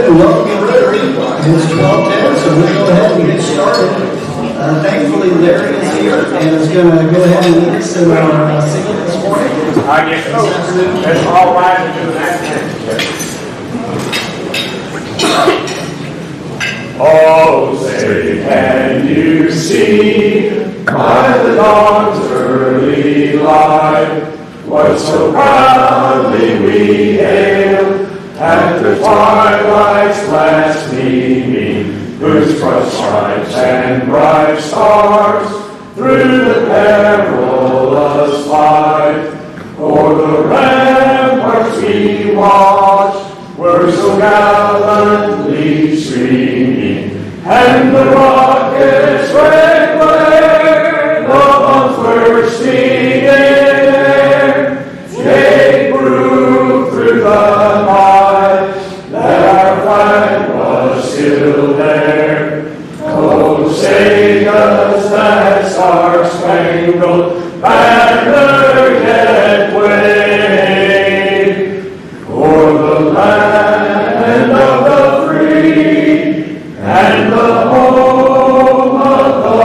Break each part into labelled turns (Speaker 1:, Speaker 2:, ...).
Speaker 1: good, and welcome to Rotary. It's 12:10, so we'll go ahead and get started. Thankfully, Larry is here and is going to go ahead and lead us in our singing this morning.
Speaker 2: I guess so. That's all right to do that. Oh, say, can you see by the dawn's early light what so proudly we hail at the twilight's last gleaming, whose broad stripes and bright stars through the perilous fight o'er the ramparts we watched were so gallantly streaming, and the rockets' red glare, the bombs were stinging air, gave proof through the night that our flag was still there. Oh, say does that star-spangled banner yet wave o'er the land of the free and the home of the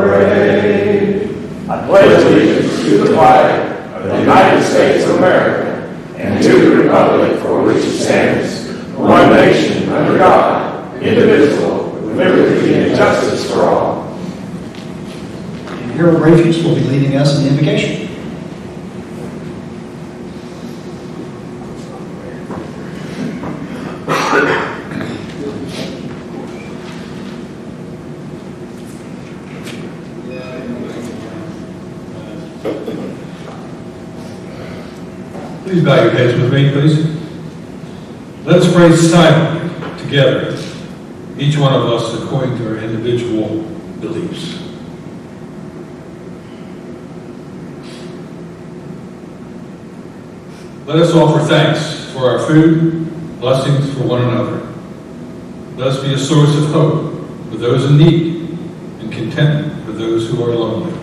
Speaker 2: brave? I pledge allegiance to the flag of the United States of America and to the republic for which it stands, one nation under God, indivisible, with liberty and justice for all.
Speaker 1: And Harold Rafus will be leading us in the invocation.
Speaker 3: Please bow your heads with me, please. Let us pray silently together, each one of us according to our individual beliefs. Let us offer thanks for our food, blessings for one another. Let us be a source of hope for those in need and contentment for those who are lonely.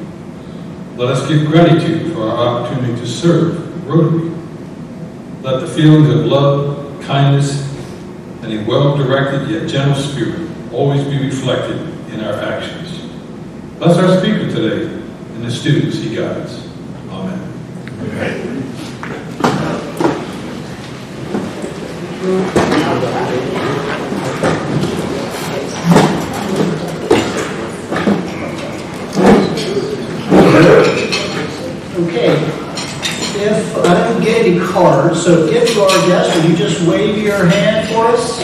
Speaker 3: Let us give gratitude for our opportunity to serve Rotary. Let the feelings of love, kindness, and a well-directed yet gentle spirit always be reflected in our actions. Bless our speaker today and the students he guides. Amen.
Speaker 2: Amen.
Speaker 1: Okay. If I don't get any cards, so if you are a guest, will you just wave your hand for us?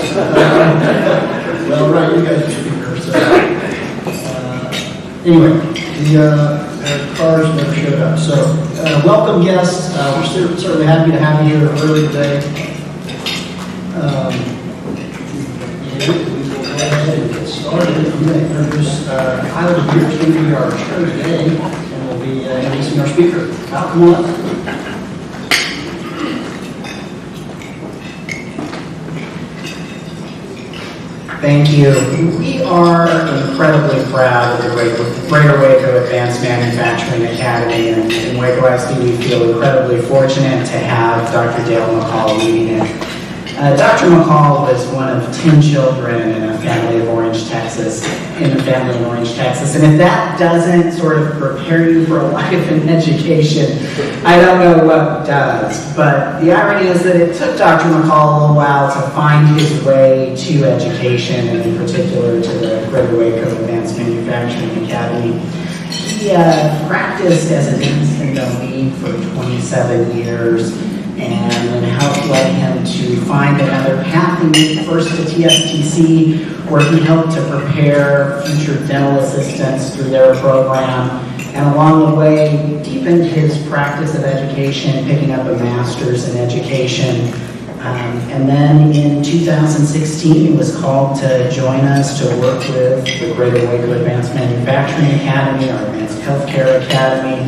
Speaker 1: Well, right, you guys are speakers. So, anyway, the cards never showed up. So, welcome guests. We're certainly happy to have you here early today. And we will go ahead and get started. I'm going to introduce Kyle DeBeer, who's going to be our show today, and we'll be introducing our speaker. Kyle, come on up.
Speaker 4: Thank you. We are incredibly proud of the Greater Waco Advanced Manufacturing Academy, and in Waco ISD we feel incredibly fortunate to have Dr. Dale McCall leading it. Dr. McCall was one of 10 children in a family in Orange, Texas, and if that doesn't sort of prepare you for a life in education, I don't know what does. But the irony is that it took Dr. McCall a little while to find his way to education, and in particular to the Greater Waco Advanced Manufacturing Academy. He practiced as an instant lead for 27 years, and then helped led him to find another path. He moved first to TSTC, where he helped to prepare future dental assistants through their program, and along the way deepened his practice of education, picking up a master's in education. And then in 2016, he was called to join us to work with the Greater Waco Advanced Manufacturing Academy, our Advanced Healthcare Academy.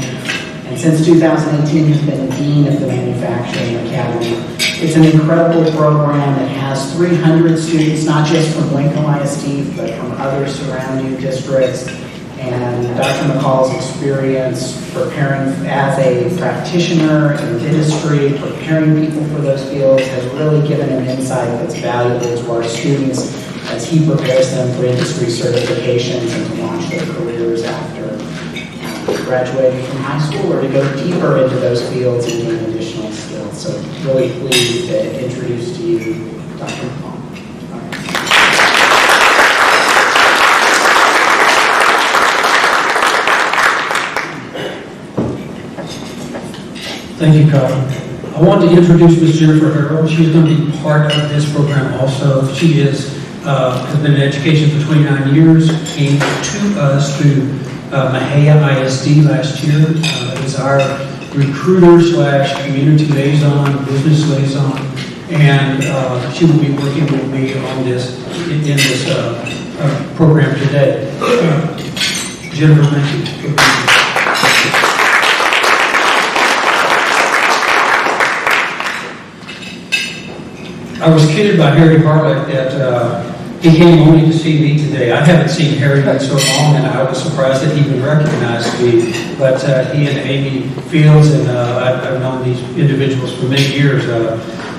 Speaker 4: And since 2018, he's been Dean of the Manufacturing Academy. It's an incredible program that has 300 students, not just from Waco ISD, but from other surrounding districts. And Dr. McCall's experience preparing as a practitioner in dentistry, preparing people for those fields, has really given an insight that's valuable to our students as he prepares them for industry certifications and to launch their careers after graduating from high school, or to go deeper into those fields and gain additional skills. So really pleased to introduce to you Dr. McCall.
Speaker 5: Thank you, Carl. I want to introduce Ms. Jennifer Harrell. She's going to be part of this program also. She has been in education for 29 years, came to us through Mahia ISD last year, is our recruiter / community liaison, business liaison, and she will be working with me on this in this program today. Jennifer, thank you. I was kidded by Harry Bartlett that he came only to see me today. I haven't seen Harry in so long, and I was surprised that he even recognized me. But he and Amy Fields, and I've known these individuals for many years.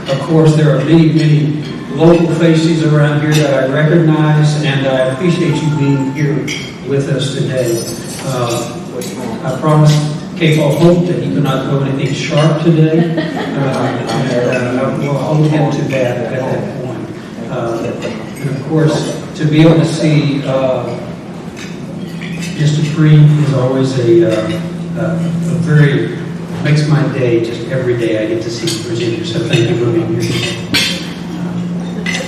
Speaker 5: Of course, there are many, many local faces around here that I recognize, and I appreciate you being here with us today. I promised K-Fall Hope that he could not throw anything sharp today, and we'll hold him to that at that point. And of course, to be able to see Mr. Free is always a very, makes my day just every day I get to see you present you, so thank you for being here today.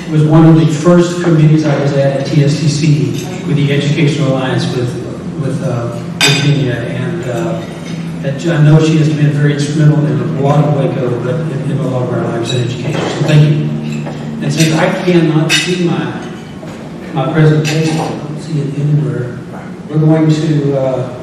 Speaker 5: It was one of the first committees I was at TSTC with the Educational Alliance with Virginia, and I know she has been very instrumental in a lot of Waco, but in a lot of our lives in education. So thank you. And since I cannot see my presentation, I don't see it anywhere, we're going to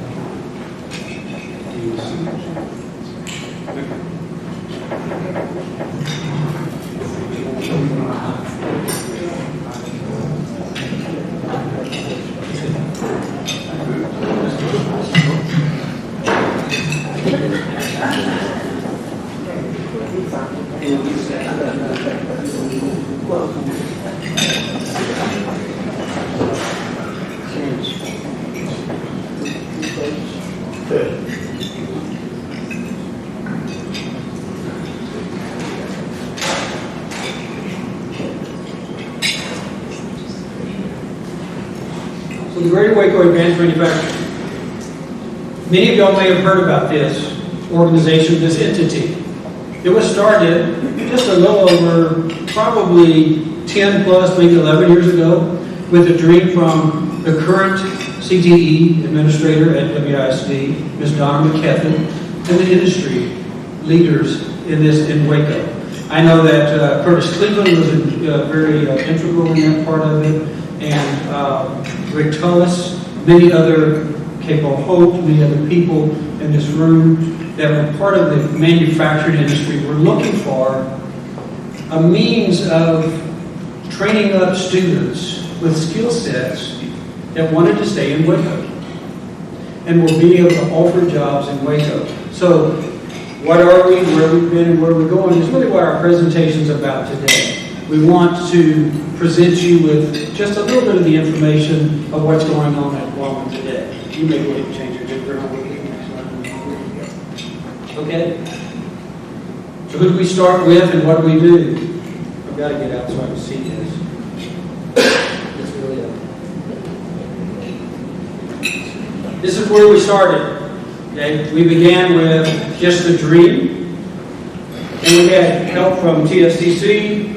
Speaker 5: So the Greater Waco Advanced Manufacturing. Many of y'all may have heard about this organization, this entity. It was started just a little over probably 10 plus, maybe 11 years ago, with a dream from the current CTE administrator at WISD, Ms. Donna McKeffin, and the industry leaders in Waco. I know that Curtis Cleveland was very integral in that part of it, and Rick Tullis, many other, K-Paul Hope, many other people in this room that were part of the manufacturing industry were looking for a means of training up students with skill sets that wanted to stay in Waco and will be able to offer jobs in Waco. So what are we, where we've been, and where we're going is really what our presentation is about today. We want to present you with just a little bit of the information of what's going on at GWAMA today. You may go ahead and change your picture. Okay? So who do we start with and what do we do? I've got to get out so I can see this. It's really up. This is where we started. Okay? We began with just the dream, and we had help from TSTC.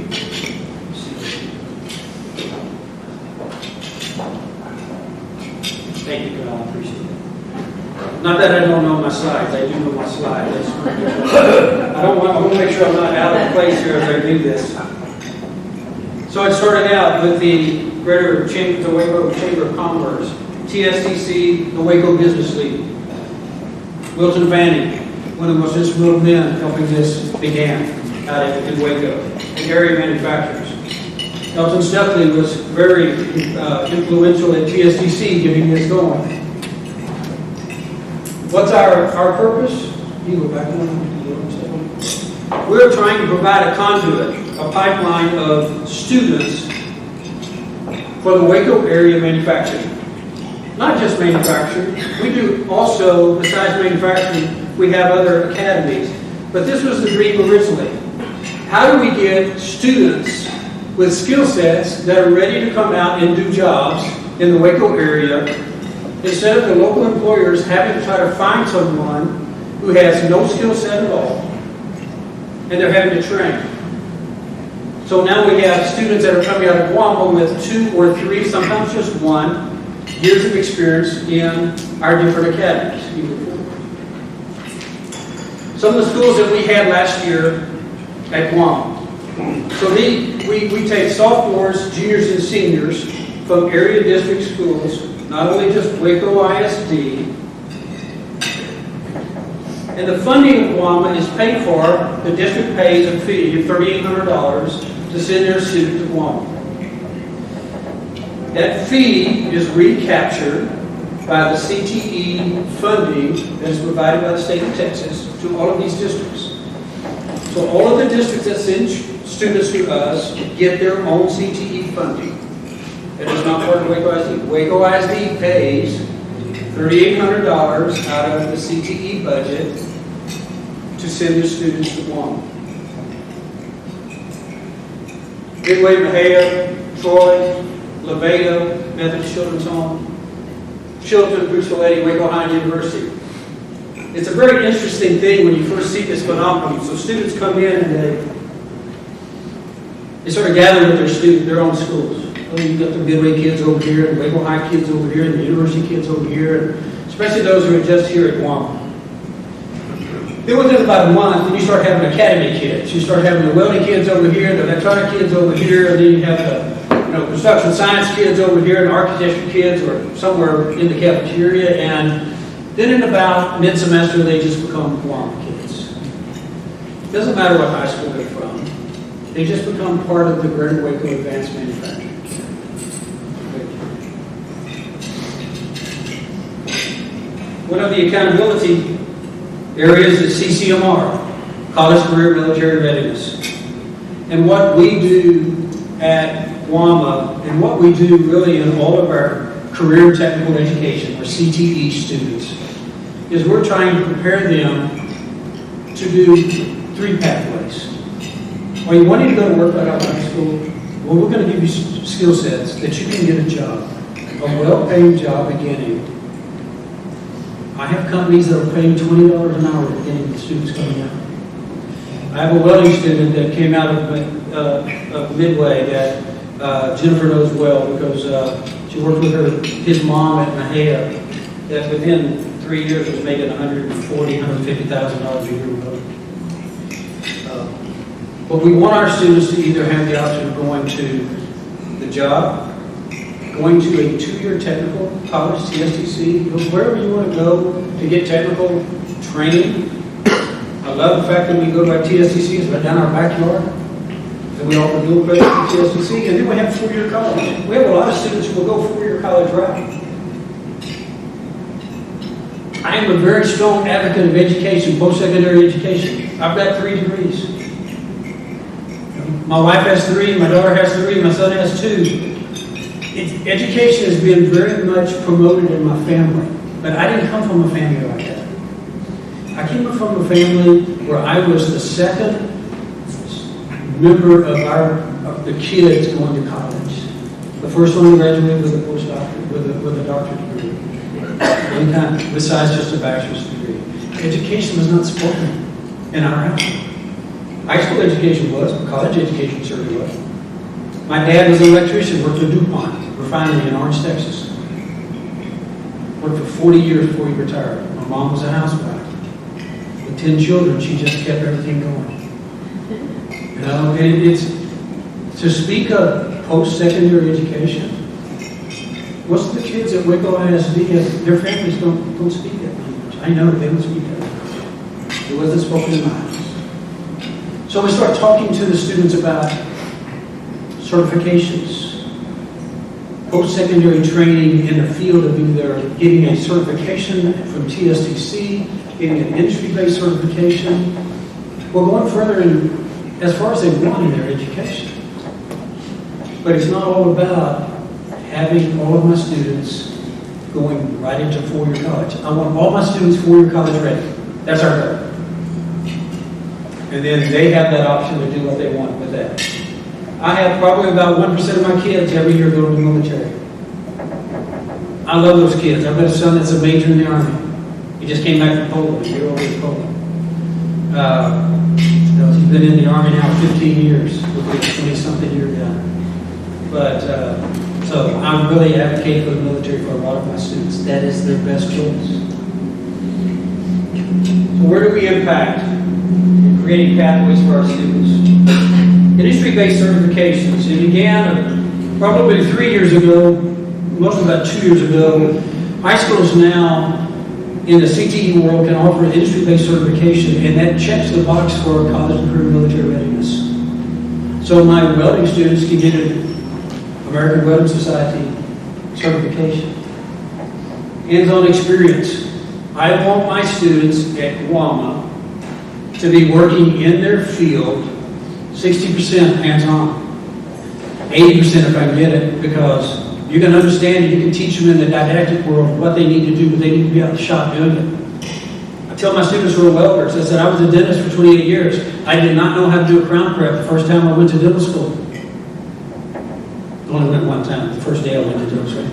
Speaker 5: Thank you, Kyle. I appreciate it. Not that I don't know my slides. I do know my slides. I want to make sure I'm not out of place here as I do this. So it started out with the Greater Chamber, the Waco Chamber of Commerce, TSTC, the Waco Business League, Wilton Fanning, one of the most instrumental men helping this began out in Waco, and area manufacturers. Elton Stephley was very influential at TSTC getting this going. What's our purpose? You go back one. We're trying to provide a conduit, a pipeline of students for the Waco area manufacturing. Not just manufacturing. We do also, besides manufacturing, we have other academies. But this was the dream originally. How do we get students with skill sets that are ready to come out and do jobs in the Waco area, instead of the local employers having to try to find someone who has no skill set at all, and they're having to train. So now we have students that are coming out of GWAMA with 2 or 3, sometimes just 1, years of experience in our different academies. Some of the schools that we had last year at GWAMA. So we take sophomores, juniors, and seniors from area district schools, not only just Waco ISD, and the funding of GWAMA is paid for. The district pays a fee of $3,800 to send their student to GWAMA. That fee is recaptured by the CTE funding that is provided by the state of Texas to all of these districts. So all of the districts that send students to us get their own CTE funding. It is not part of Waco ISD. Waco ISD pays $3,800 out of the CTE budget to send their students to GWAMA. Midway, Mahia, Troy, Levada, Methodist Children's Home, Chilton, Bruce Coletti, Waco High University. It's a very interesting thing when you first see this phenomenon. So students come in and they sort of gather with their own schools. Oh, you've got the Midway kids over here, and the Waco High kids over here, and the University kids over here, and especially those who are just here at GWAMA. Then within about a month, then you start having academy kids. You start having the welding kids over here, the electronic kids over here, and then you have the construction science kids over here, and architecture kids, or somewhere in the cafeteria, and then in about mid-semester, they just become GWAMA kids. It doesn't matter what high school they're from. They just become part of the Greater Waco Advanced Manufacturing. One of the accountability areas is CCMR, College Career Military Readiness. And what we do at GWAMA, and what we do really in all of our career and technical education, or CTE students, is we're trying to prepare them to do 3 pathways. Are you wanting to go to work right out of high school? Well, we're going to give you skill sets that you can get a job, a well-paying job beginning. I have companies that are paying $20 an hour beginning with students coming out. I have a welding student that came out of Midway that Jennifer knows well because she worked with his mom at Mahia, that within 3 years was making $140,000, $150,000 a year. But we want our students to either have the option of going to the job, going to a 2-year technical college, TSTC, wherever you want to go to get technical training. I love the fact that we go to our TSTC, it's right down our backyard. And we offer dual credit for TSTC, and then we have 4-year college. We have a lot of students who will go 4-year college route. I am a very strong advocate of education, post-secondary education. I've got 3 degrees. My wife has 3, my daughter has 3, my son has 2. Education has been very much promoted in my family, but I didn't come from a family like that. I came from a family where I was the second member of the kids going to college. The first one graduated with a postdoctorate, with a doctorate degree. Any kind, besides just a bachelor's degree. Education was not spoken in our house. High school education was, but college education certainly was. My dad was an electrician, worked at DuPont refinery in Orange, Texas. Worked for 40 years before he retired. My mom was a housewife. With 10 children, she just kept everything going. You know, and it's to speak of post-secondary education. Most of the kids at Waco ISD, their families don't speak that language. I know they don't speak that language. It wasn't spoken in my house. So we start talking to the students about certifications. post-secondary training in the field of either getting a certification from TSTC, getting an industry-based certification, or going further as far as they want in their education. But it's not all about having all of my students going right into four-year college. I want all my students four-year college ready. That's our goal. And then they have that option to do what they want with that. I have probably about 1% of my kids every year go to the military. I love those kids. I've got a son that's a major in the Army. He just came back from Poland, a year over in Poland. He's been in the Army now 15 years, with a 20-something year done. But, so I'm really advocating for the military for a lot of my students. That is their best choice. So where do we impact in creating pathways for our students? Industry-based certifications. It began probably 3 years ago, mostly about 2 years ago. High schools now in the CTE world can offer an industry-based certification, and that checks the box for college and career military readiness. So my welding students can get an American Welding Society certification. Hands-on experience. I want my students at GWAMA to be working in their field 60% hands-on, 80% if I can get it, because you can understand and you can teach them in the didactic world what they need to do, but they need to be out in the shop doing it. I tell my students who are welders, I said, I was a dentist for 28 years. I did not know how to do a crown prep the first time I went to dental school. I only went one time, the first day I went to dental school.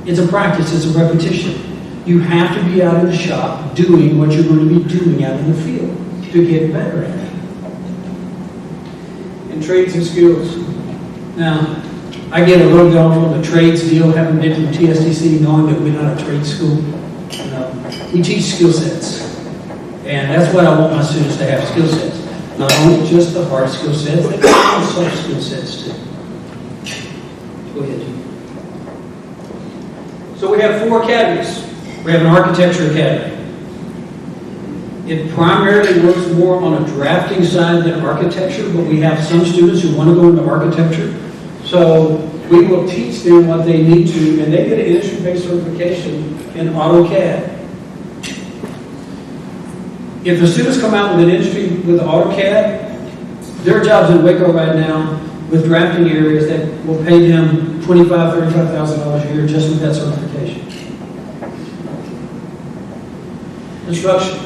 Speaker 5: It's a practice, it's a repetition. You have to be out in the shop doing what you're going to be doing out in the field to get better at it. And trades and skills. Now, I get a little bit off on the trades deal, having been to TSTC, knowing that we're not a trade school. You know, we teach skill sets. And that's what I want my students to have, skill sets. Not only just the hard skill sets, but the soft skill sets too. Go ahead, Jim. So we have 4 academies. We have an architecture academy. It primarily works more on a drafting side than architecture, but we have some students who want to go into architecture. So we will teach them what they need to, and they get an industry-based certification in AutoCAD. If the students come out with an industry with AutoCAD, there are jobs in Waco right now with drafting areas that will pay them $25,000, $35,000 a year just with that certification. Construction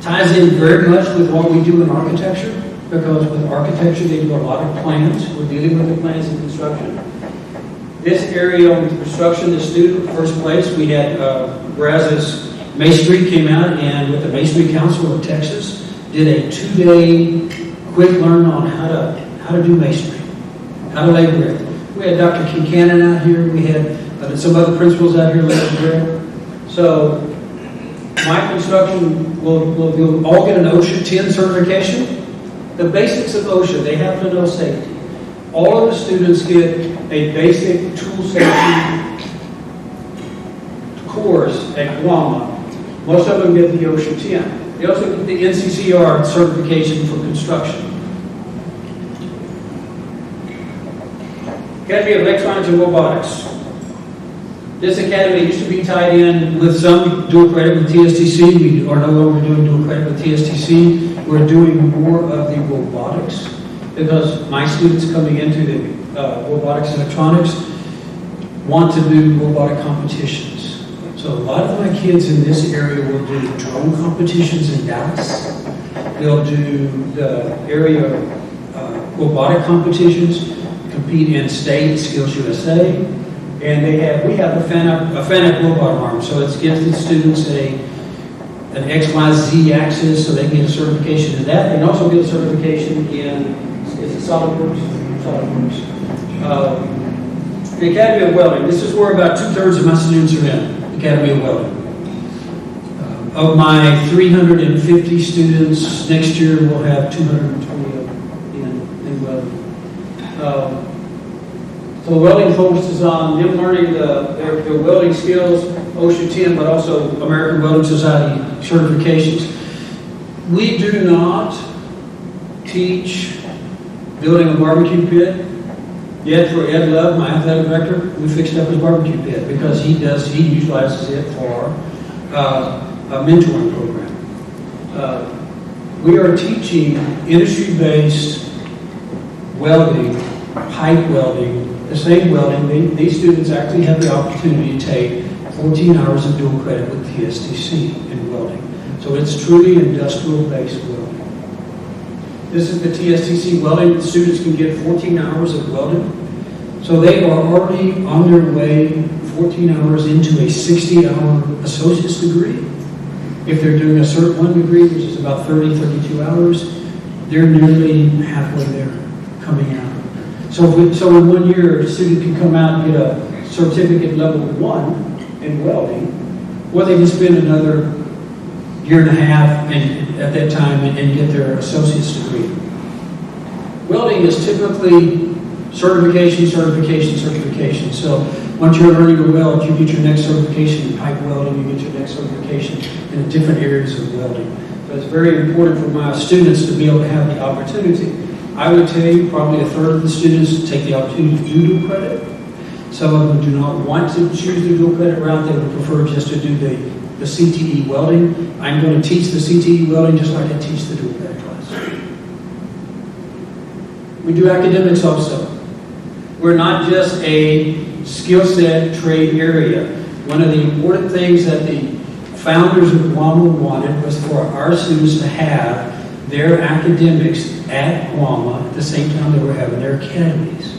Speaker 5: ties in very much with what we do in architecture, because with architecture they do a lot of plans. We're dealing with the plans in construction. This area on construction, the student, first place, we had Brazos Masonry came out and with the Masonry Council of Texas did a 2-day quick learn on how to do masonry, how to lay brick. We had Dr. Kincannon out here. We had some other principals out here laying brick. So my construction will all get an OSHA 10 certification. The basics of OSHA, they have to know safety. All of the students get a basic tool safety course at GWAMA. Most of them get the OSHA 10. They also get the NCCR certification for construction. Academy of Electronics and Robotics. This academy used to be tied in with some dual credit with TSTC. We are no longer doing dual credit with TSTC. We're doing more of the robotics because my students coming into the robotics and electronics want to do robotic competitions. So a lot of my kids in this area will do drone competitions in Dallas. They'll do the area of robotic competitions, compete in state Skills USA, and we have a FANUC robot arm. So it gives the students an XYZ axis, so they get a certification in that. They can also get a certification in SolidWorks. The Academy of Welding. This is where about 2/3 of my students are in. Academy of Welding. Of my 350 students, next year we'll have 220 in welding. So welding focuses on them learning their welding skills, OSHA 10, but also American Welding Society certifications. We do not teach building a barbecue pit Yet for Ed Love, my athletic director, we fixed up his barbecue pit because he utilizes it for a mentoring program. We are teaching industry-based welding, pipe welding, the same welding. These students actually have the opportunity to take 14 hours of dual credit with TSTC in welding. So it's truly industrial-based welding. This is the TSTC welding. The students can get 14 hours of welding. So they are already on their way 14 hours into a 60-hour associate's degree. If they're doing a Cert 1 degree, which is about 30, 32 hours, they're nearly halfway there coming out. So in 1 year, a student can come out and get a certificate level 1 in welding, or they can spend another year and a half at that time and get their associate's degree. Welding is typically certification. So once you're learning to weld, you get your next certification in pipe welding, you get your next certification in different areas of welding. So it's very important for my students to be able to have the opportunity. I would tell you probably a third of the students take the opportunity to do dual credit. Some of them do not want to choose the dual credit route. They would prefer just to do the CTE welding. I'm going to teach the CTE welding just like I teach the dual credit class. We do academics also. We're not just a skill set trade area. One of the important things that the founders of GWAMA wanted was for our students to have their academics at GWAMA at the same time they were having their academies.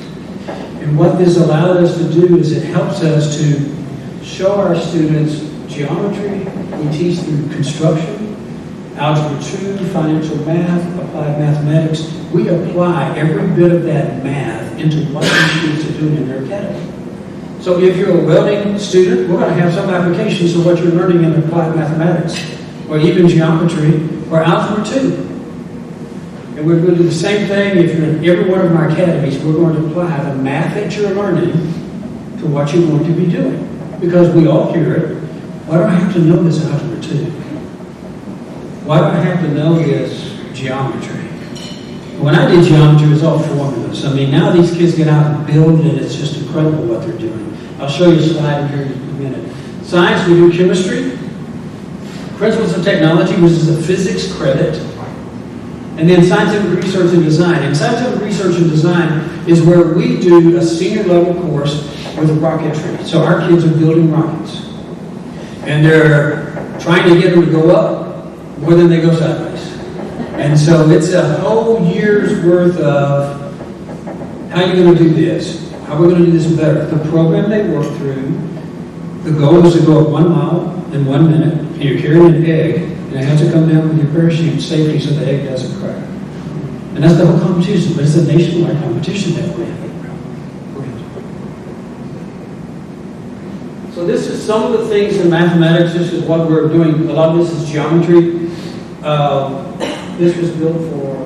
Speaker 5: And what this allowed us to do is it helps us to show our students geometry. We teach through construction, algebra 2, financial math, applied mathematics. We apply every bit of that math into what these students are doing in their academy. So if you're a welding student, we're going to have some applications of what you're learning in applied mathematics, or even geometry, or algebra 2. And we're going to do the same thing if you're in every one of our academies. We're going to apply the math that you're learning to what you're going to be doing. Because we all hear it. Why do I have to know this algebra 2? Why do I have to know this geometry? When I did geometry, it was all formulas. I mean, now these kids get out and build, and it's just incredible what they're doing. I'll show you a slide here in a minute. Science, we do chemistry. Principles of technology, which is a physics credit. And then scientific research and design. And scientific research and design is where we do a senior level course with rocketry. So our kids are building rockets. And they're trying to get them to go up more than they go sideways. And so it's a whole year's worth of how you're going to do this, how we're going to do this better. The program they work through, the goal is to go up 1 mile in 1 minute, and you're carrying an egg, and it has to come down with your parachute safely so the egg doesn't crack. And that's the whole competition, but it's a nationwide competition that we have. So this is some of the things in mathematics. This is what we're doing. A lot of this is geometry. This was built for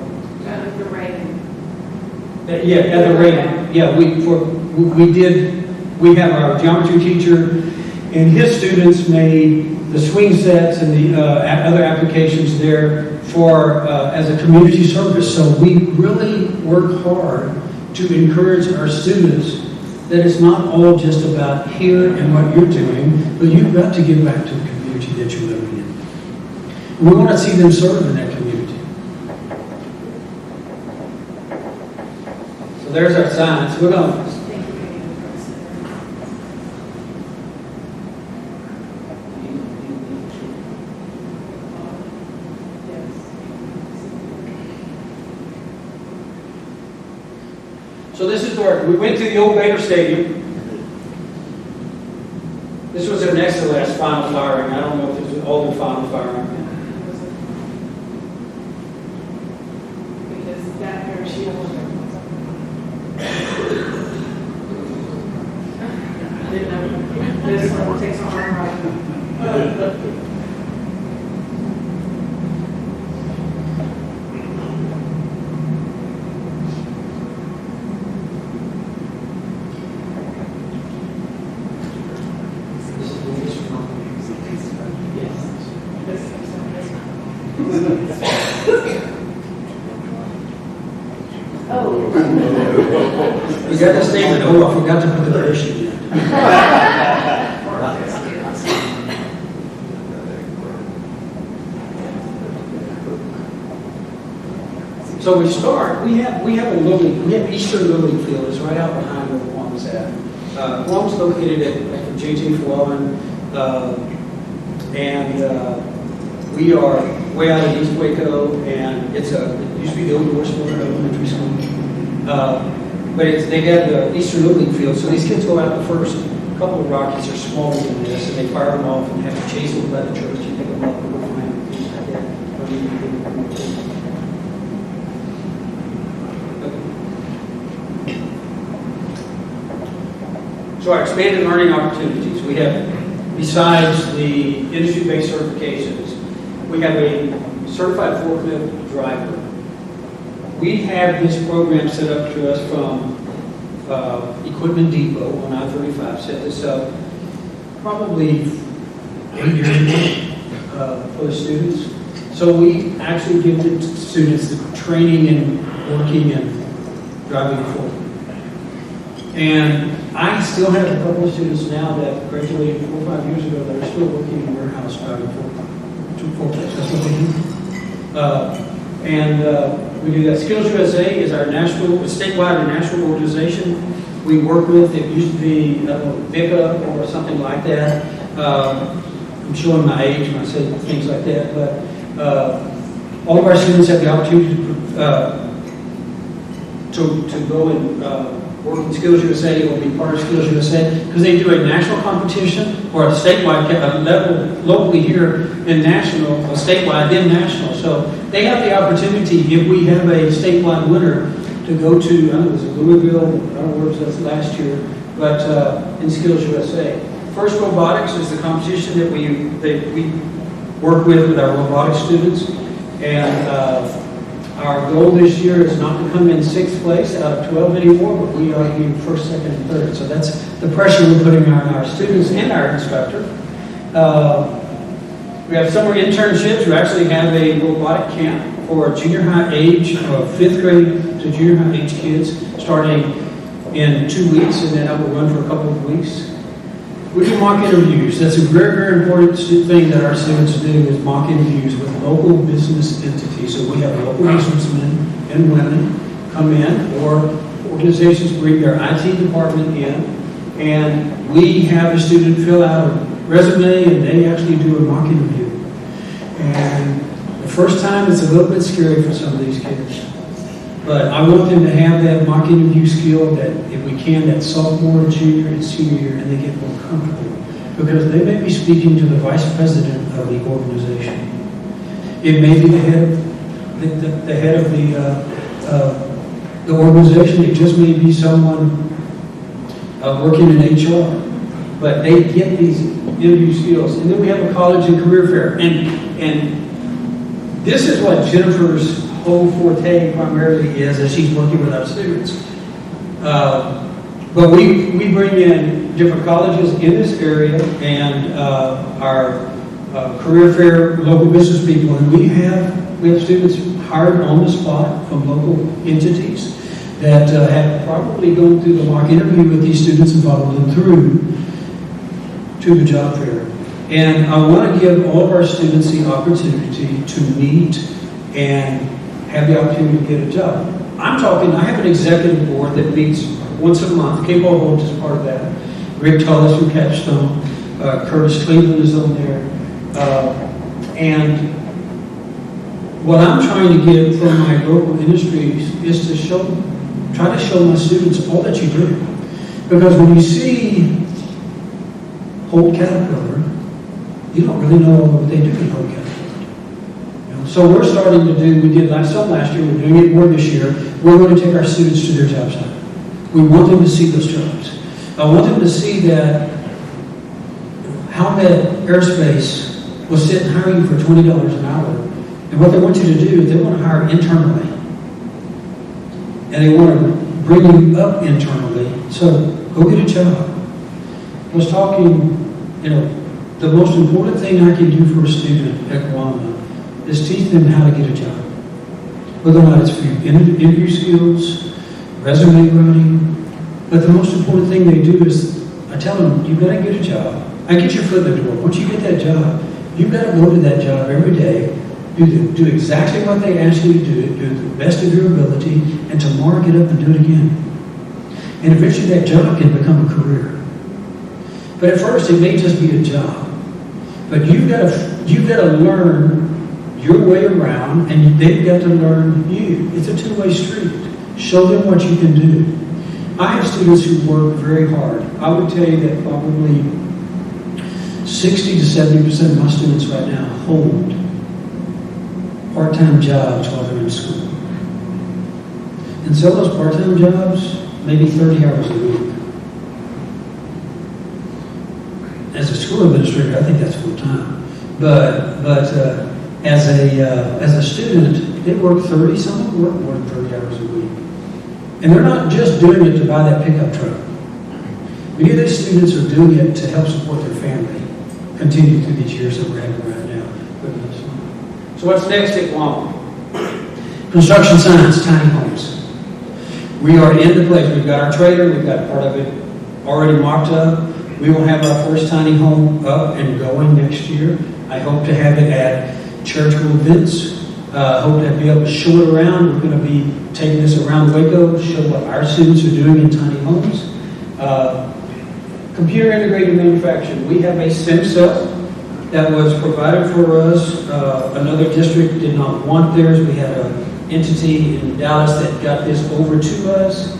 Speaker 6: The Reagan.
Speaker 5: at the Reagan. Yeah, we have our geometry teacher, and his students made the swing sets and the other applications there for as a community service. So we really work hard to encourage our students that it's not all just about here and what you're doing, but you've got to give back to the community that you're living in. And we want to see them serve in that community. So there's our science. We're going to So this is where we went to the old Bader Stadium. This was their next to last final firing. I don't know if it was all their final firing.
Speaker 6: Because that parachute I didn't know. This one takes an arm right. Oh,
Speaker 5: We got the statement, oh, I forgot to put the parachute in. So we start, we have Eastern Lily Field, it's right out behind where GWAMA's at. GWAMA's located at JT Flowing, and we are way out of East Waco, and it used to be the old Northville Elementary School. But they have the Eastern Lily Field, so these kids go out the first couple of rockets are smaller than this, and they fire them off and have to chase them by the church and pick them up and go find them, things like that. So our expanded learning opportunities, we have, besides the industry-based certifications, we have a certified forklift driver. We have this program set up to us from Equipment Depot on I-35, set this up probably 8 years ago for the students. So we actually give the students the training and working and driving a forklift. And I still have a couple of students now that graduated 4 or 5 years ago that are still working in warehouse driving forklifts. That's what they do. We do that. Skills USA is our statewide and national organization we work with. It used to be VICA or something like that. I'm showing my age when I say things like that, but all of our students have the opportunity to go and work in Skills USA or be part of Skills USA because they do a national competition or a statewide level locally here in national, or statewide then national. So they have the opportunity, if we have a statewide winner, to go to, I don't know, it was in Louisville, I don't know where it was last year, but in Skills USA. First Robotics is the competition that we work with our robotics students. And our goal this year is not to come in 6th place out of 12 anymore, but we are being 1st, 2nd, and 3rd. So that's the pressure we're putting on our students and our instructor. We have summer internships. We actually have a robotic camp for junior high age, 5th grade to junior high age kids, starting in 2 weeks, and then that will run for a couple of weeks. We do mock interviews. That's a very, very important thing that our students do is mock interviews with local business entities. So we have local businessmen and women come in, or organizations bring their IT department in, and we have a student fill out a resume, and they actually do a mock interview. And the first time, it's a little bit scary for some of these kids. But I want them to have that mock interview skill that, if we can, that sophomore, junior, and senior year, and they get more comfortable. Because they may be speaking to the vice president of the organization. It may be the head of the organization. It just may be someone working in HR. But they get these interview skills. And then we have a college and career fair. And this is what Jennifer's whole forte primarily is as she's working with our students. But we bring in different colleges in this area and our career fair local business people, and we have students hired on the spot from local entities that have probably gone through the mock interview with these students and followed them through to the job fair. And I want to give all of our students the opportunity to meet and have the opportunity to get a job. I have an executive board that meets once a month. K-Ball Holmes is part of that. Rick Tullis from Capstone, Curtis Cleveland is on there. And what I'm trying to get from my local industries is to try to show my students all that you do. Because when you see Holt Caterpillar, you don't really know what they do in Holt Caterpillar. So we're starting to do, we did some last year, we're doing it more this year. We're going to take our students to their job site. We want them to see those jobs. I want them to see that how that airspace will sit and hire you for $20 an hour. And what they want you to do is they want to hire internally. And they want to bring you up internally. So go get a job. I was talking, the most important thing I can do for a student at GWAMA is teach them how to get a job. Whether or not it's for interview skills, resume writing. But the most important thing they do is, I tell them, you've got to get a job. I get your foot in the door. Once you get that job, you've got to go to that job every day, do exactly what they ask you to do the best of your ability, and tomorrow get up and do it again. And eventually that job can become a career. But at first it may just be a job. But you've got to learn your way around, and they've got to learn you. It's a two-way street. Show them what you can do. I have students who work very hard. I would tell you that probably 60 to 70% of my students right now hold part-time jobs while they're in school. And some of those part-time jobs, maybe 30 hours a week. As a school administrator, I think that's full-time. But as a student, they work 30, some of them work more than 30 hours a week. And they're not just doing it to buy that pickup truck. Many of these students are doing it to help support their family, continue through these years that we're having right now. So what's next at GWAMA?
Speaker 4: Construction science, tiny homes.
Speaker 5: We are in the place. We've got our trailer. We've got part of it already marked up. We will have our first tiny home up and going next year. I hope to have it at church events. Hope to be able to show it around. We're going to be taking this around Waco, show what our students are doing in tiny homes. Computer integrated manufacturing. We have a STEM cell that was provided for us. Another district did not want theirs. We had an entity in Dallas that got this over to us.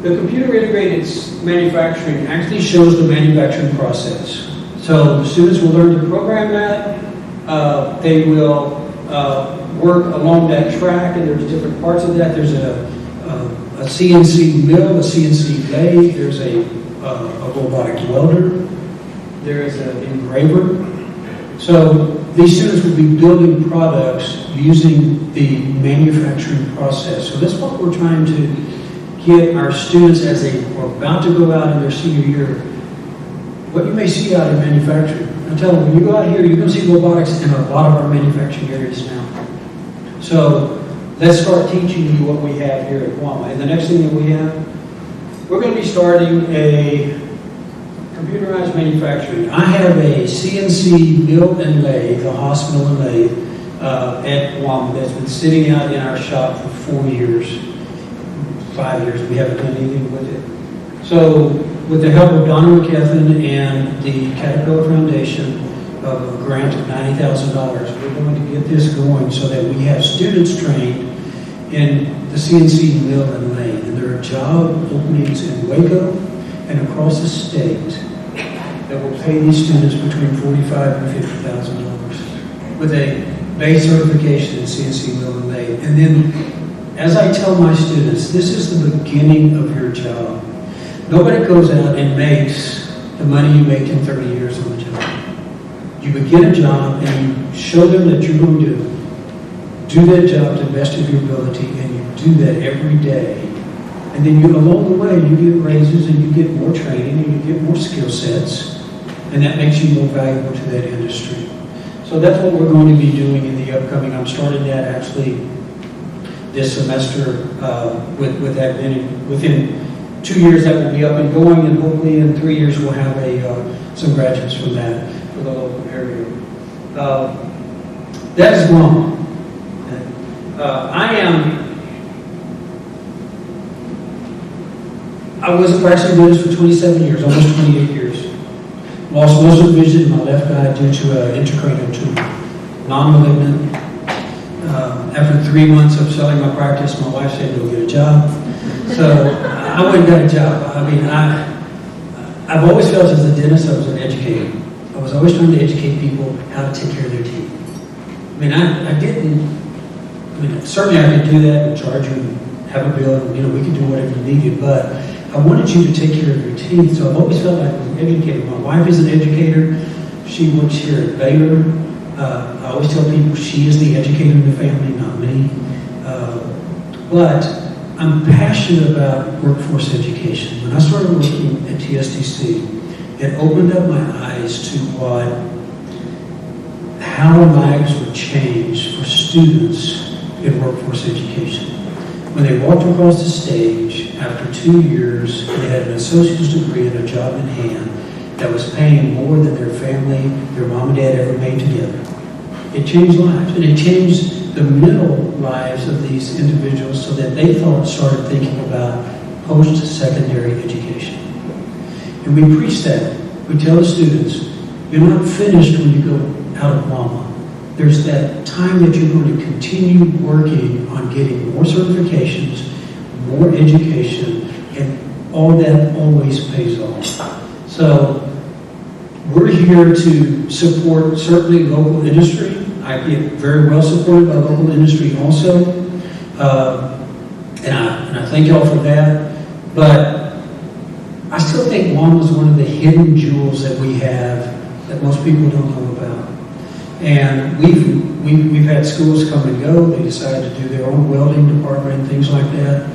Speaker 5: The computer integrated manufacturing actually shows the manufacturing process. So students will learn to program that. They will work along that track, and there's different parts of that. There's a CNC mill, a CNC lathe. There's a robotic welder. There is an engraver. So these students will be building products using the manufacturing process. So that's what we're trying to get our students as they are about to go out in their senior year. What you may see out in manufacturing. I tell them, when you go out here, you're going to see robotics in a lot of our manufacturing areas now. So let's start teaching you what we have here at GWAMA. And the next thing that we have, we're going to be starting a computerized manufacturing. I have a CNC mill and lathe, a hospital and lathe, at GWAMA that's been sitting out in our shop for 4 years, 5 years. We haven't done anything with it. So with the help of Donna McKethan and the Caterpillar Foundation of a grant of $90,000, we're going to get this going so that we have students trained in the CNC mill and lathe. And there are job openings in Waco and across the state that will pay these students between $45,000 and $50,000 with a base certification in CNC mill and lathe. And then, as I tell my students, this is the beginning of your job. Nobody goes out and makes the money you make in 30 years on the job. You begin a job and you show them that you're going to do that job to the best of your ability, and you do that every day. And then along the way, you get raises and you get more training and you get more skill sets, and that makes you more valuable to that industry. So that's what we're going to be doing in the upcoming. I'm starting that actually this semester with that. Within 2 years, that will be up and going, and hopefully in 3 years we'll have some graduates from that for the local area. That is GWAMA. I was a practicing dentist for 27 years, almost 28 years. Lost most of the vision in my left eye due to an intracranial tumor, non-malignant. After 3 months of selling my practice, my wife said, "Go get a job." So I went and got a job. I mean, I've always felt as a dentist I was an educator. I was always trying to educate people how to take care of their teeth. I mean, certainly I could do that and charge you and have a bill, and we could do whatever you needed, but I wanted you to take care of your teeth, so I've always felt like I was an educator. My wife is an educator. She works here at Baylor. I always tell people she is the educator in the family, not me. But I'm passionate about workforce education. When I started working at TSTC, it opened up my eyes to how lives were changed for students in workforce education.
Speaker 7: when they walked across the stage after 2 years, they had an associate's degree and a job in hand that was paying more than their family, their mom and dad ever made together. It changed lives, and it changed the mental lives of these individuals so that they started thinking about post-secondary education. And we preach that. We tell the students, you're not finished when you go out of GWAMA. There's that time that you're going to continue working on getting more certifications, more education, and all that always pays off. So we're here to support certainly local industry. I get very well supported by local industry also. And I thank y'all for that. But I still think GWAMA is one of the hidden jewels that we have that most people don't know about. And we've had schools come and go. They decided to do their own welding department and things like that.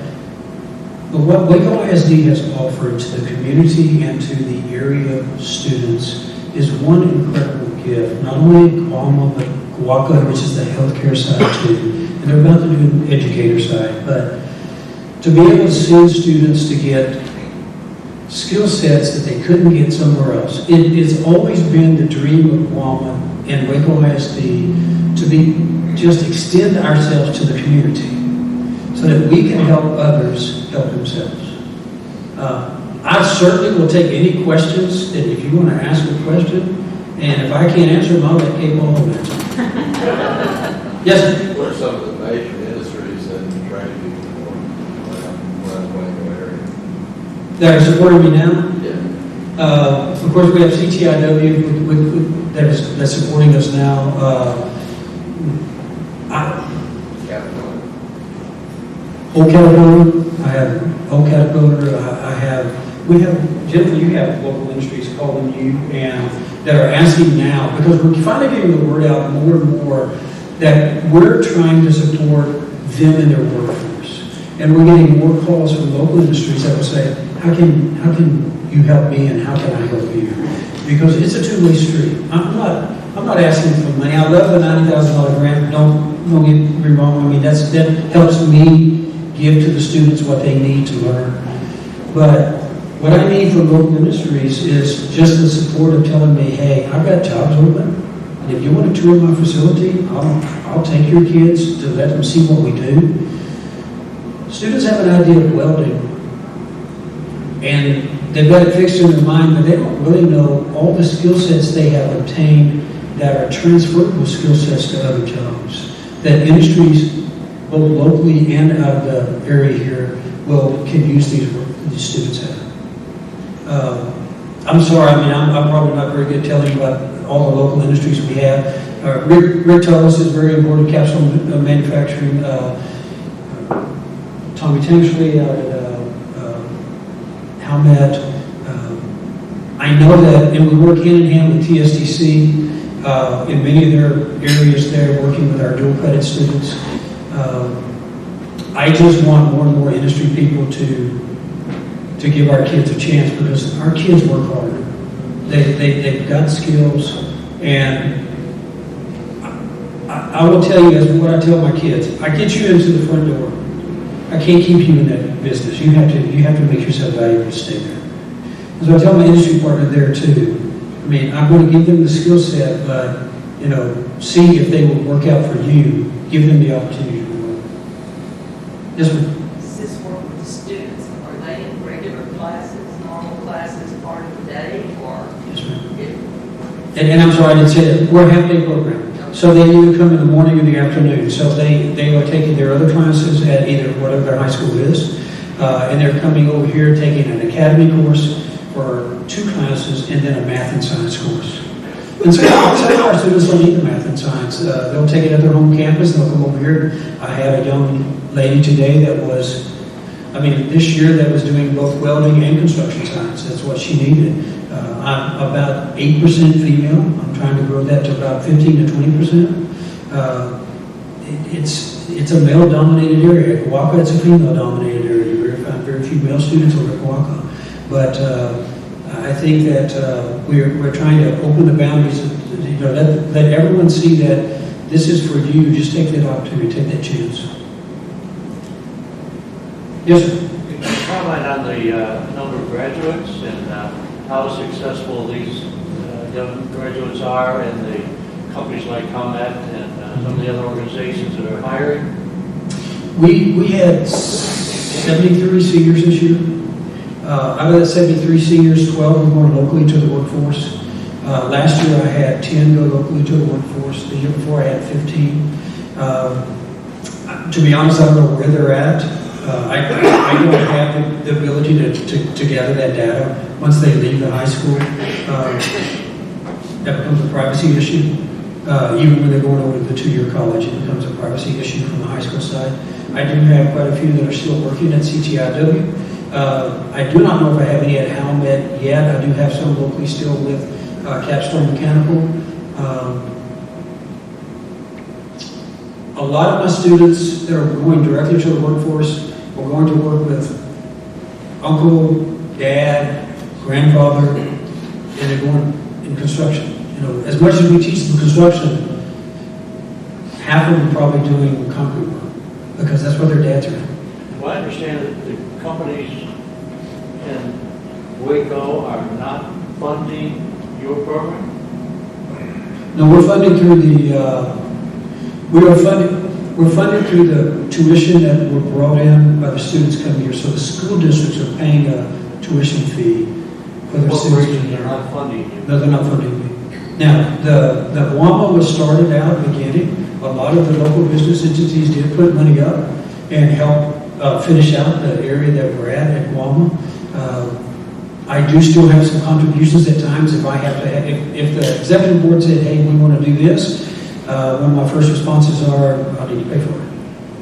Speaker 7: But what Waco ISD has offered to the community and to the area students is one incredible gift. Not only GWAMA, but Waco, which is the healthcare side too. And they're about to do an educator side. But to be able to send students to get skill sets that they couldn't get somewhere else. It's always been the dream of GWAMA and Waco ISD to just extend ourselves to the community so that we can help others help themselves. I certainly will take any questions that if you want to ask a question, and if I can't answer them, I'll let Kate Ball answer. Yes, sir?
Speaker 8: What are some of the major industries that you're trying to do around the Waco area?
Speaker 7: That are supporting me now?
Speaker 8: Yeah.
Speaker 7: Of course, we have CTIW that's supporting us now.
Speaker 8: Capital.
Speaker 7: Old Caterpillar, I have Old Caterpillar, we have, Jennifer, you have local industries calling you and that are asking now, because we're finally getting the word out more and more that we're trying to support them in their workforce. And we're getting more calls from local industries that will say, how can you help me and how can I help you? Because it's a two-way street. I'm not asking for money. I love the $90,000 grant. Don't get me wrong. I mean, that helps me give to the students what they need to learn. But what I need from local industries is just the support of telling me, hey, I've got jobs open, and if you want to tour my facility, I'll take your kids to let them see what we do. Students have an idea of welding, and they've got it fixed in their mind, but they don't really know all the skill sets they have obtained that are transferable skill sets to other jobs, that industries, both locally and out of the area here, can use these students have. I'm sorry, I mean, I'm probably not very good telling you about all the local industries we have. Rick Tullis is very important, capsule manufacturing. Tommy Tanksley out at Halmet. I know that, and we work hand in hand with TSDC in many of their areas there, working with our dual credit students. I just want more and more industry people to give our kids a chance, because our kids work hard. They've got skills, and I will tell you, as what I tell my kids, I get you into the front door. I can't keep you in that business. You have to make yourself valuable to stay there. And so I tell my industry partner there too. I mean, I'm going to give them the skill set, but see if they will work out for you. Give them the opportunity to work. Yes, ma'am.
Speaker 9: Does this work with the students? Are they in regular classes, normal classes, part of the day, or?
Speaker 7: Yes, ma'am. And I'm sorry, I didn't say that. We're a half-day program. So they either come in the morning or the afternoon. So they are taking their other classes at either whatever their high school is, and they're coming over here taking an academy course for 2 classes and then a math and science course. And so some of our students don't need the math and science. They'll take it at their home campus and they'll come over here. I had a young lady today that was, this year that was doing both welding and construction science. That's what she needed. I'm about 8% female. I'm trying to grow that to about 15 to 20%. It's a male-dominated area. At Waco, it's a female-dominated area. You find very few male students over at Waco. But I think that we're trying to open the boundaries. Let everyone see that this is for you. Just take that opportunity, take that chance. Yes, sir.
Speaker 10: Can you comment on the number of graduates and how successful these young graduates are in the companies like ComEd and some of the other organizations that are hiring?
Speaker 7: We had 73 seniors this year. Out of that 73 seniors, 12 were going locally to the workforce. Last year I had 10 go locally to the workforce. The year before I had 15. To be honest, I don't know where they're at. I don't have the ability to gather that data. Once they leave the high school, that becomes a privacy issue. Even when they're going over to the 2-year college, it becomes a privacy issue from the high school side. I do have quite a few that are still working at CTIW. I do not know if I have any at Howmet yet. I do have some locally still with Capstone Mechanical. A lot of my students that are going directly to the workforce are going to work with uncle, dad, grandfather, and they're going in construction. You know, as much as we teach them construction, half of them are probably doing concrete work because that's what their dads are in.
Speaker 10: Well, I understand that the companies in Waco are not funding your program?
Speaker 7: No, we're funded through we're funded through the tuition that were brought in by the students coming here. So the school districts are paying a tuition fee for their students.
Speaker 10: They're not funding you?
Speaker 7: No, they're not funding me. Now, the GWAMA was started out beginning. A lot of the local business entities did put money up and help finish out the area that we're at GWAMA. I do still have some contributions at times if I have to. If the executive board said, "Hey, we want to do this," one of my first responses are, "I need to pay for it."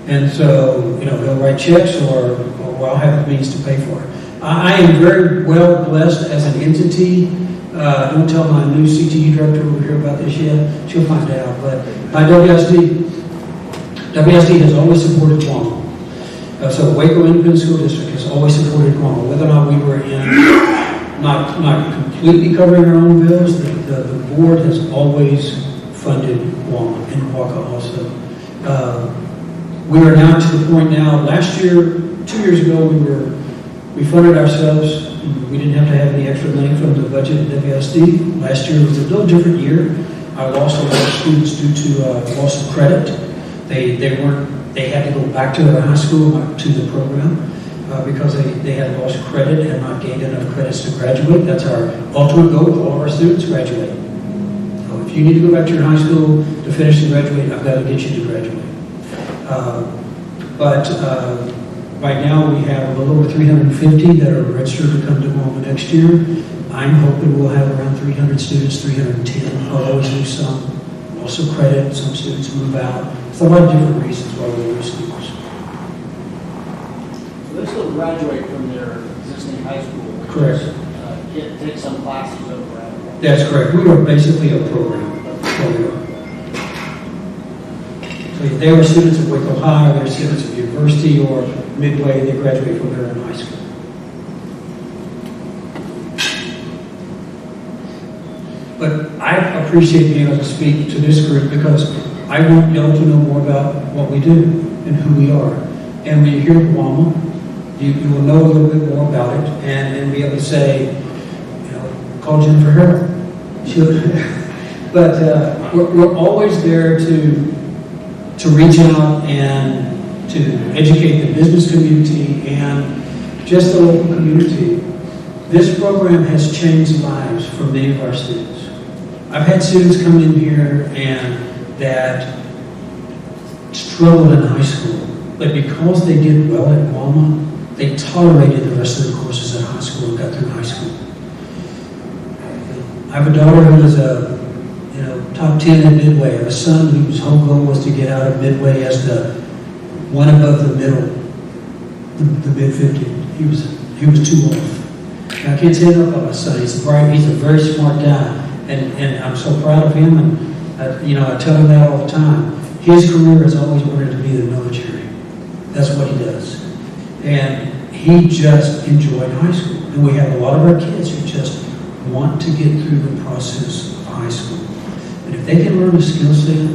Speaker 7: And so, you know, they'll write checks or I'll have the means to pay for it. I am very well blessed as an entity. Don't tell my new CTE director over here about this yet. She'll find out. But my WSD has always supported GWAMA. So Waco Independent School District has always supported GWAMA. Whether or not we were in, not completely covering our own bills, the board has always funded GWAMA and Waco also. We are now to the point now, last year, 2 years ago, we funded ourselves. We didn't have to have any extra money from the budget at WSD. Last year was a little different year. I lost a lot of students due to loss of credit. They had to go back to their high school, to the program, because they had lost credit and not gained enough credits to graduate. That's our ultimate goal with all of our students, graduate. So if you need to go back to your high school to finish and graduate, I've got to get you to graduate. Right now we have a little over 350 that are registered to come to GWAMA next year. I'm hoping we'll have around 300 students, 310. I'll always lose some. Also credit, some students move out. It's a lot of different reasons why we lose students.
Speaker 11: So they still graduate from their existing high school?
Speaker 7: Correct.
Speaker 11: Take some classes over at?
Speaker 7: That's correct. We are basically a program. So if they were students of Waco High, they're students of university or Midway, they graduate from their own high school. But I appreciate being able to speak to this group because I want y'all to know more about what we do and who we are. And when you hear GWAMA, you will know a little bit more about it and be able to say, you know, call Jennifer Harrell. But we're always there to reach out and to educate the business community and just the local community. This program has changed lives for many of our students. I've had students come in here and that struggled in high school, but because they did well at GWAMA, they tolerated the rest of the courses at high school and got through high school. I have a daughter who was top 10 at Midway. I have a son whose whole goal was to get out of Midway as the one above the middle, the mid-50. He was too old. I can't say enough about my son. He's bright. He's a very smart guy. And I'm so proud of him, and I tell him that all the time. His career has always wanted to be the military. That's what he does. And he just enjoyed high school. And we have a lot of our kids who just want to get through the process of high school. And if they can learn a skill set,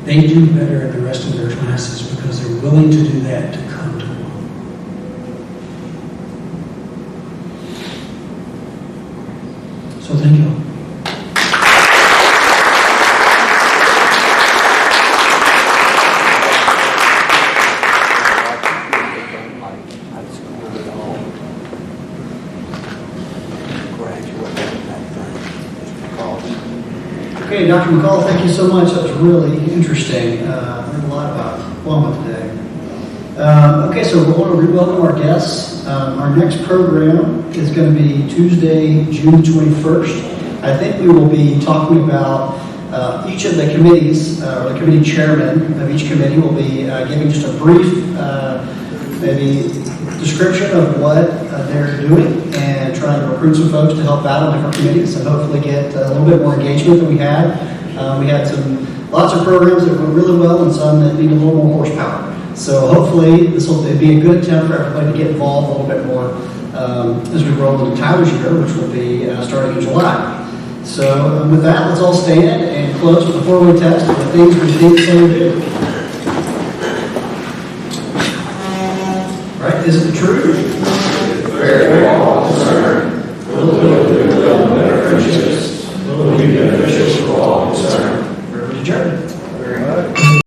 Speaker 7: they do better in the rest of their classes because they're willing to do that to come to one. Thank you.
Speaker 1: Okay, Dr. McCall, thank you so much. That was really interesting. Learned a lot about GWAMA today. Okay, so we want to re-welcome our guests. Our next program is going to be Tuesday, June 21st. I think we will be talking about each of the committees, or the committee chairman of each committee will be giving just a brief, maybe description of what they're doing and trying to recruit some folks to help out on different committees and hopefully get a little bit more engagement than we had. We had lots of programs that went really well and some that need a little more horsepower. So hopefully this will be a good attempt for everybody to get involved a little bit more as we roll into Tyler's year, which will be starting in July. So with that, let's all stand and close with a four-way test of the things we think so do. Right? Is it the truth?